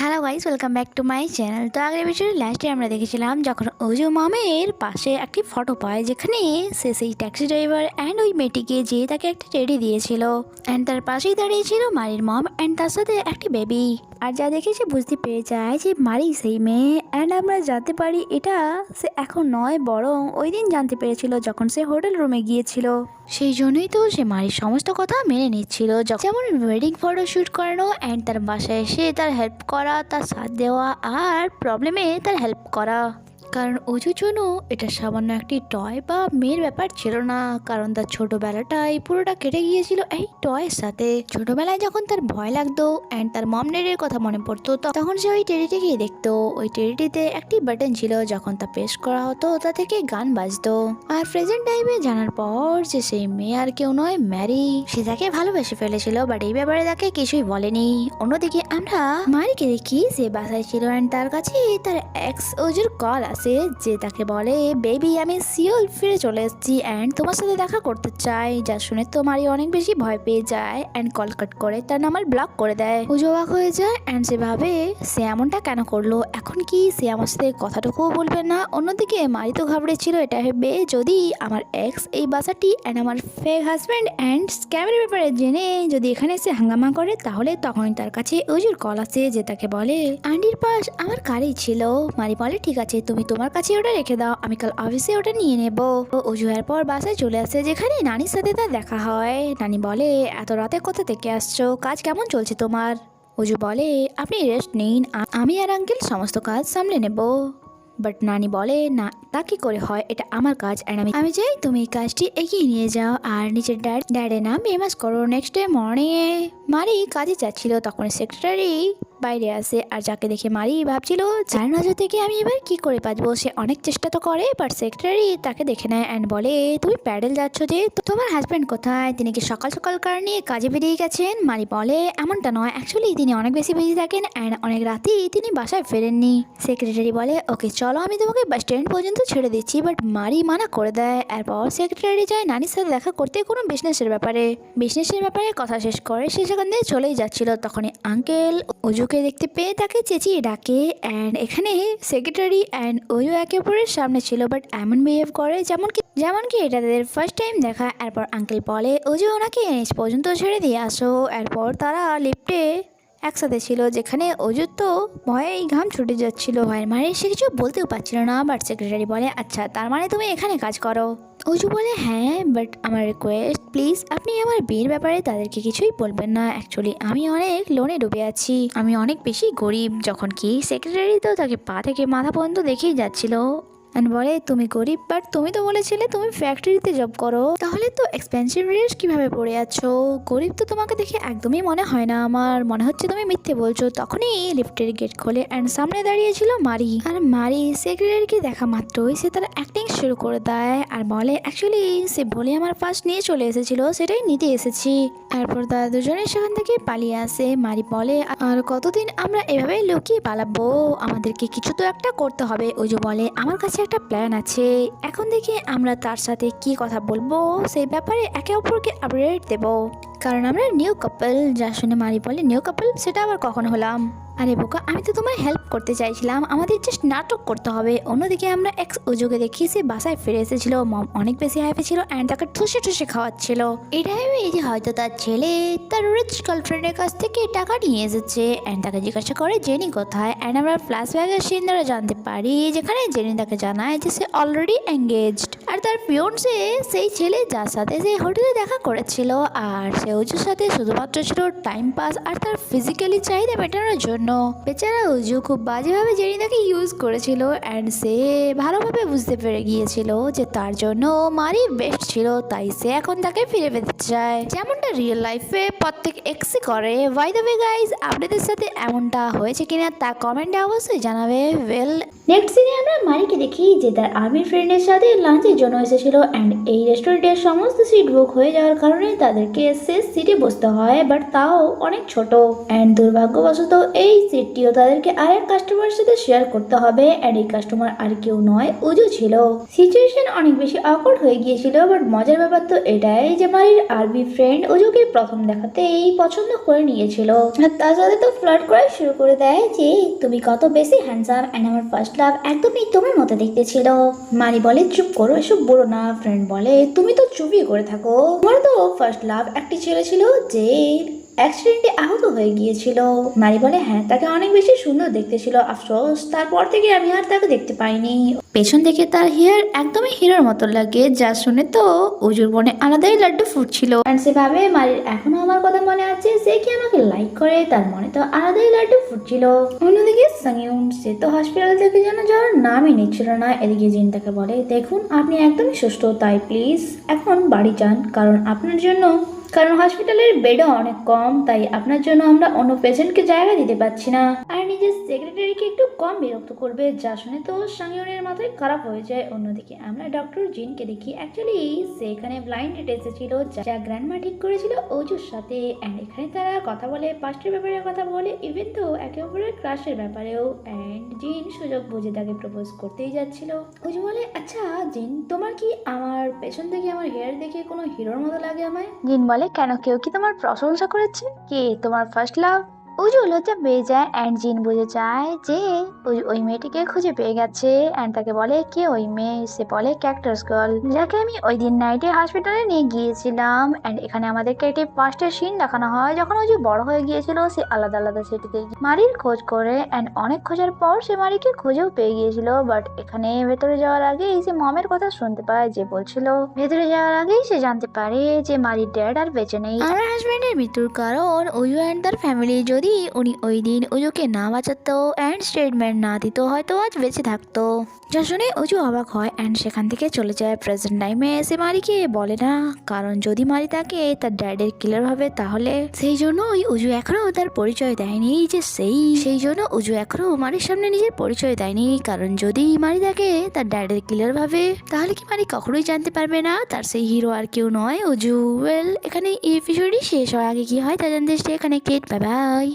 Hello guys, welcome back to my channel. তো আগের ভিডিওর লাস্টে আমরা দেখেছিলাম যখন অজু মামের পাশে একটি ফটো পায়, যেখানে সে সেই ট্যাক্সি ড্রাইভার অ্যান্ড ওই মেয়েটিকে যে তাকে একটা টেডি দিয়েছিল, অ্যান্ড তার পাশেই দাঁড়িয়েছিল মারির মম অ্যান্ড তার সাথে একটি বেবি। আর যা দেখে সে বুঝতে পেরে যায় যে মারি সেই মেয়ে, অ্যান্ড আমরা জানতে পারি এটা সে এখন নয়, বরং ওই দিন জানতে পেরেছিল যখন সে হোটেল রুমে গিয়েছিল। সেই জন্যই তো সে মারির সমস্ত কথা মেনে নিচ্ছিল, যেমন ওয়েডিং ফটো শ্যুট করানো অ্যান্ড তার বাসায় এসে তার হেল্প করা, তার সাথ দেওয়া আর প্রবলেমে তার হেল্প করা। কারণ অজুর জন্য এটা সামান্য একটি টয় বা মেয়ের ব্যাপার ছিল না, কারণ তার ছোটবেলাটাই পুরোটা কেটে গিয়েছিল এই টয়ের সাথে। ছোটবেলায় যখন তার ভয় লাগতো অ্যান্ড তার মম ড্যাডির কথা মনে পড়তো, তখন সে ওই টেডিটি গিয়ে দেখতো। ওই টেডিটিতে একটি বাটন ছিল, যখন তা প্রেস করা হতো তা থেকে গান বাজতো। আর প্রেজেন্ট টাইমে জানার পর যে সেই মেয়ে আর কেউ নয়, ম্যারি, সে তাকে ভালোবেসে ফেলেছিল, বাট এই ব্যাপারে তাকে কিছুই বলেনি। অন্যদিকে আমরা মারিকে দেখি সে বাসায় ছিল অ্যান্ড তার কাছে তার এক্স অজুর কল আসে, যে তাকে বলে, বেবি আমি সিওল ফিরে চলে এসেছি অ্যান্ড তোমার সাথে দেখা করতে চাই। যা শুনে তো মারি অনেক বেশি ভয় পেয়ে যায় অ্যান্ড কল কাট করে তার নাম্বার ব্লক করে দেয়। অজু অবাক হয়ে যায় অ্যান্ড সে ভাবে সে এমনটা কেন করলো, এখন কি সে আমার সাথে কথাটুকুও বলবে না। অন্যদিকে মারি তো ঘাবড়েছিল এটা ভেবে, যদি আমার এক্স এই বাসাটি অ্যান্ড আমার ফেক হাজব্যান্ড অ্যান্ড স্ক্যামের ব্যাপারে জেনে যদি এখানে এসে হাঙ্গামা করে, তাহলে তখনই তার কাছে অজুর কল আসে, যে তাকে বলে আন্টির পাশ আমার কারেই ছিল। মারি বলে ঠিক আছে, তুমি তোমার কাছে ওটা রেখে দাও, আমি কাল অফিসে ওটা নিয়ে নেব। অজু এর পর বাসায় চলে আসে, যেখানে নানির সাথে তার দেখা হয়। নানি বলে এত রাতে কোথা থেকে আসছো, কাজ কেমন চলছে তোমার? অজু বলে আপনি রেস্ট নিন, আমি আর আঙ্কেল সমস্ত কাজ সামলে নেব। বাট নানি বলে না, তা কি করে হয়, এটা আমার কাজ অ্যান্ড আমি চাই তুমি এই কাজটি এগিয়ে নিয়ে যাও আর নিজের ড্যাডের নাম ফেমাস করো। নেক্সট ডে মর্নিংয়ে মারি কাজে যাচ্ছিল, তখন সেক্রেটারি বাইরে আসে আর যাকে দেখে মারি ভাবছিল যার নজর থেকে আমি এবার কি করে বাঁচবো। সে অনেক চেষ্টা তো করে, বাট সেক্রেটারি তাকে দেখে নেয় অ্যান্ড বলে তুমি প্যাডেল যাচ্ছ যে, তোমার হাজব্যান্ড কোথায়, তিনি কি সকাল সকাল কার নিয়ে কাজে বেরিয়ে গেছেন? মারি বলে এমনটা নয়, অ্যাকচুয়ালি তিনি অনেক বেশি বিজি থাকেন অ্যান্ড অনেক রাতেই তিনি বাসায় ফেরেননি। সেক্রেটারি বলে ওকে চলো আমি তোমাকে বাস স্ট্যান্ড পর্যন্ত ছেড়ে দিচ্ছি, বাট মারি মানা করে দেয়। এরপর সেক্রেটারি যায় নানির সাথে দেখা করতে কোনো বিজনেসের ব্যাপারে কথা শেষ করে সে সেখান থেকে চলেই যাচ্ছিল। তখনই আঙ্কেল অজুকে দেখতে পেয়ে তাকে চেঁচিয়ে ডাকে অ্যান্ড এখানে সেক্রেটারি অ্যান্ড অজু একে অপরের সামনে ছিল, বাট এমন বিহেভ করে যেমন কি এটা তাদের ফার্স্ট টাইম দেখা। এরপর আঙ্কেল বলে অজু ওনাকে নিচ পর্যন্ত ছেড়ে দিয়ে আসো। এরপর তারা লিফটে একসাথে ছিল, যেখানে অজুর তো ভয়ে ঘাম ছুটে যাচ্ছিল, ভয়ের মারে সে কিছু বলতেও পারছিল না। বাট সেক্রেটারি বলে আচ্ছা তার মানে তুমি এখানে কাজ করো। অজু বলে হ্যাঁ, বাট আমার রিকোয়েস্ট প্লিজ আপনি আমার বিয়ের ব্যাপারে তাদেরকে কিছুই বলবেন না, অ্যাকচুয়ালি আমি অনেক লোনে ডুবে আছি, আমি অনেক বেশি গরিব। যখন কি সেক্রেটারি তো তাকে পা থেকে মাথা পর্যন্ত দেখেই যাচ্ছিল অ্যান্ড বলে তুমি গরিব, বাট তুমি তো বলেছিলে তুমি ফ্যাক্টরিতে জব করো, তাহলে তো এক্সপেন্সিভ ড্রেস কিভাবে পরে আছো? গরিব তো তোমাকে দেখে একদমই মনে হয় না, আমার মনে হচ্ছে তুমি মিথ্যে বলছো। তখনই লিফটের গেট খোলে অ্যান্ড সামনে দাঁড়িয়েছিল মারি। আর মারি সেক্রেটারিকে দেখা মাত্রই সে তার অ্যাক্টিং শুরু করে দেয় আর বলে অ্যাকচুয়ালি সে বলে আমার ফার্স্ট নিয়ে চলে এসেছিল, সেটাই নিতে এসেছি। এরপর তারা দুজনে সেখান থেকে পালিয়ে আসে। মারি বলে আর কতদিন আমরা এভাবে লুকিয়ে পালাবো, আমাদেরকে কিছু তো একটা করতে হবে। অজু বলে আমার কাছে একটা প্ল্যান আছে, এখন দেখি আমরা তার সাথে কি কথা বলবো, সেই ব্যাপারে একে অপরকে আপডেট দেবো, কারণ আমরা নিউ কাপল। যা শুনে মারি বলে নিউ কাপল, সেটা আবার কখন হলাম? আরে বোকা, আমি তো তোমায় হেল্প করতে চাইছিলাম, আমাদের জাস্ট নাটক করতে হবে। অন্যদিকে আমরা এক্স অজুকে দেখি সে বাসায় ফিরে এসেছিল, মম অনেক বেশি হ্যাপি ছিল অ্যান্ড তাকে ঠুসে ঠুসে খাওয়াচ্ছিল। এটাই এই যে হয়তো তার ছেলে তার রিচ গার্লফ্রেন্ডের কাছ থেকে টাকা নিয়ে এসেছে অ্যান্ড তাকে জিজ্ঞাসা করে জেনি কোথায়, অ্যান্ড আমরা ফ্ল্যাশব্যাকের সিন দ্বারা জানতে পারি যেখানে জেনি তাকে জানায় যে সে অলরেডি এঙ্গেজড আর তার ফিয়ন্সে সেই ছেলে যার সাথে সে হোটেলে দেখা করেছিল, আর সে অজুর সাথে শুধুমাত্র ছিল টাইম পাস আর তার ফিজিক্যালি চাহিদা মেটানোর জন্য। বেচারা অজু খুব বাজেভাবে জেনি তাকে ইউজ করেছিল অ্যান্ড সে ভালোভাবে বুঝতে পেরে গিয়েছিল যে তার জন্য মারি বেস্ট ছিল, তাই সে এখন তাকে ফিরে পেতে চায়, যেমনটা রিয়েল লাইফে প্রত্যেক এক্সই করে। বাই দ্য ওয়ে গাইজ, আপনাদের সাথে এমনটা হয়েছে কিনা তা কমেন্টে অবশ্যই জানাবে। ওয়েল নেক্সট সিনে আমরা মারিকে দেখি যে তার আর্মি ফ্রেন্ডের সাথে লাঞ্চের জন্য এসেছিল অ্যান্ড এই রেস্টুরেন্টের সমস্ত সিট বুক হয়ে যাওয়ার কারণে তাদেরকে শেষ সিটে বসতে হয়, বাট তাও অনেক ছোট অ্যান্ড দুর্ভাগ্যবশত এই সিটটিও তাদেরকে আরেক কাস্টমারের সাথে শেয়ার করতে হবে অ্যান্ড এই কাস্টমার আর কেউ নয়, উজু ছিল। সিচুয়েশন অনেক বেশি অকওয়ার্ড হয়ে গিয়েছিল, বাট মজার ব্যাপার তো এটাই যে মারির আরবি ফ্রেন্ড উজুকে প্রথম দেখাতেই পছন্দ করে নিয়েছিল আর তার সাথে তো ফ্লার্ট করা শুরু করে দেয় যে তুমি কত বেশি হ্যান্ডসাম অ্যান্ড আমার ফার্স্ট লাভ একদমই তোমার মতো দেখতে ছিল। মারি বলে চুপ করো, এসব বলো না। ফ্রেন্ড বলে তুমি তো চুপই করে থাকো, তোমার তো ফার্স্ট লাভ একটি ছেলে ছিল যে অ্যাক্সিডেন্টে আহত হয়ে গিয়েছিল। মারি বলে হ্যাঁ, তাকে অনেক বেশি সুন্দর দেখতে ছিল, আফসোস তারপর থেকে আমি আর তাকে দেখতে পাইনি। পেছন থেকে তার হেয়ার একদমই হিরোর মতো লাগে, যা শুনে তো উজুর মনে আলাদাই লাড্ডু ফুটছিল। আর সে ভাবে মারির এখনো আমার কথা মনে আছে, সে কি আমাকে লাইক করে, তার মনে তো আলাদাই লাড্ডু ফুটছিল। অন্যদিকে সাংইউন, সে তো হসপিটাল থেকে যেন যাওয়ার নামই নিচ্ছিল না। এদিকে জিন তাকে বলে দেখুন আপনি একদমই সুস্থ, তাই প্লিজ এখন বাড়ি যান, কারণ হসপিটালের বেডও অনেক কম, তাই আপনার জন্য আমরা অন্য পেশেন্টকে জায়গা দিতে পারছি না। আর নিজের সেক্রেটারিকে একটু কম বিরক্ত করবে, যা শুনে তো সাংইউনের মাথায় খারাপ হয়ে যায়। অন্যদিকে আমরা ডক্টর জিনকে দেখি, অ্যাকচুয়ালি সে এখানে ব্লাইন্ড ডেট এসেছিল, যা গ্র্যান্ডমা ঠিক করেছিল অজুর সাথে। অ্যান্ড এখানে তারা কথা বলে, পাস্টের ব্যাপারে কথা বলে, ইভেন তো একে অপরের ক্রাশের ব্যাপারেও। অ্যান্ড জিন সুযোগ বুঝে তাকে প্রপোজ করতেই যাচ্ছিল। অজু বলে আচ্ছা জিন, তোমার কি আমার পেছন থেকে আমার হেয়ার দেখে কোনো হিরোর মতো লাগে আমায়? জিন বলে কেন, কেউ কি তোমার প্রশংসা করেছে? কে তোমার ফার্স্ট লাভ? উজু লজ্জা পেয়ে যায় অ্যান্ড জিন বুঝে যায় যে ওই মেয়েটিকে খুঁজে পেয়ে গেছে অ্যান্ড তাকে বলে কে ওই মেয়ে? সে বলে ক্যাক্টাস গার্ল, যাকে আমি ওই দিন নাইটে হসপিটালে নিয়ে গিয়েছিলাম। অ্যান্ড এখানে আমাদেরকে একটি পাস্টের সিন দেখানো হয়, যখন উজু বড় হয়ে গিয়েছিল সে আলাদা আলাদা সিটিতে মারির খোঁজ করে অ্যান্ড অনেক খোঁজার পর সে মারিকে খুঁজেও পেয়ে গিয়েছিল। বাট এখানে ভেতরে যাওয়ার আগেই সে মমের কথা শুনতে পায়, যে বলছিল ভেতরে যাওয়ার আগেই সে জানতে পারে যে মারির ড্যাড আর বেঁচে নেই। আমার হাজবেন্ডের মৃত্যুর কারণ উজু অ্যান্ড তার ফ্যামিলি, যদি উনি ওই দিন উজুকে না বাঁচাতো অ্যান্ড স্টেটমেন্ট না দিত হয়তো আজ বেঁচে থাকতো। যা শুনে উজু অবাক হয় অ্যান্ড সেখান থেকে চলে যায় প্রেজেন্ট টাইমে। সে মারিকে বলে না, কারণ যদি মারি তাকে তার ড্যাডের কিলার হবে, তাহলে সেই জন্য ওই উজু এখনো তার পরিচয় দেয়নি যে সেই জন্য উজু এখনো মারির সামনে নিজের পরিচয় দেয়নি, কারণ যদি মারি তাকে তার ড্যাডের কিলার ভাবে তাহলে কি মারি কখনোই জানতে পারবে না তার সেই হিরো আর কেউ নয় উজু। ওয়েল, এখানে এই এপিসোডই শেষ হয়, আগে কি হয় তা জানতে স্টে কানেক্টেড। Bye bye.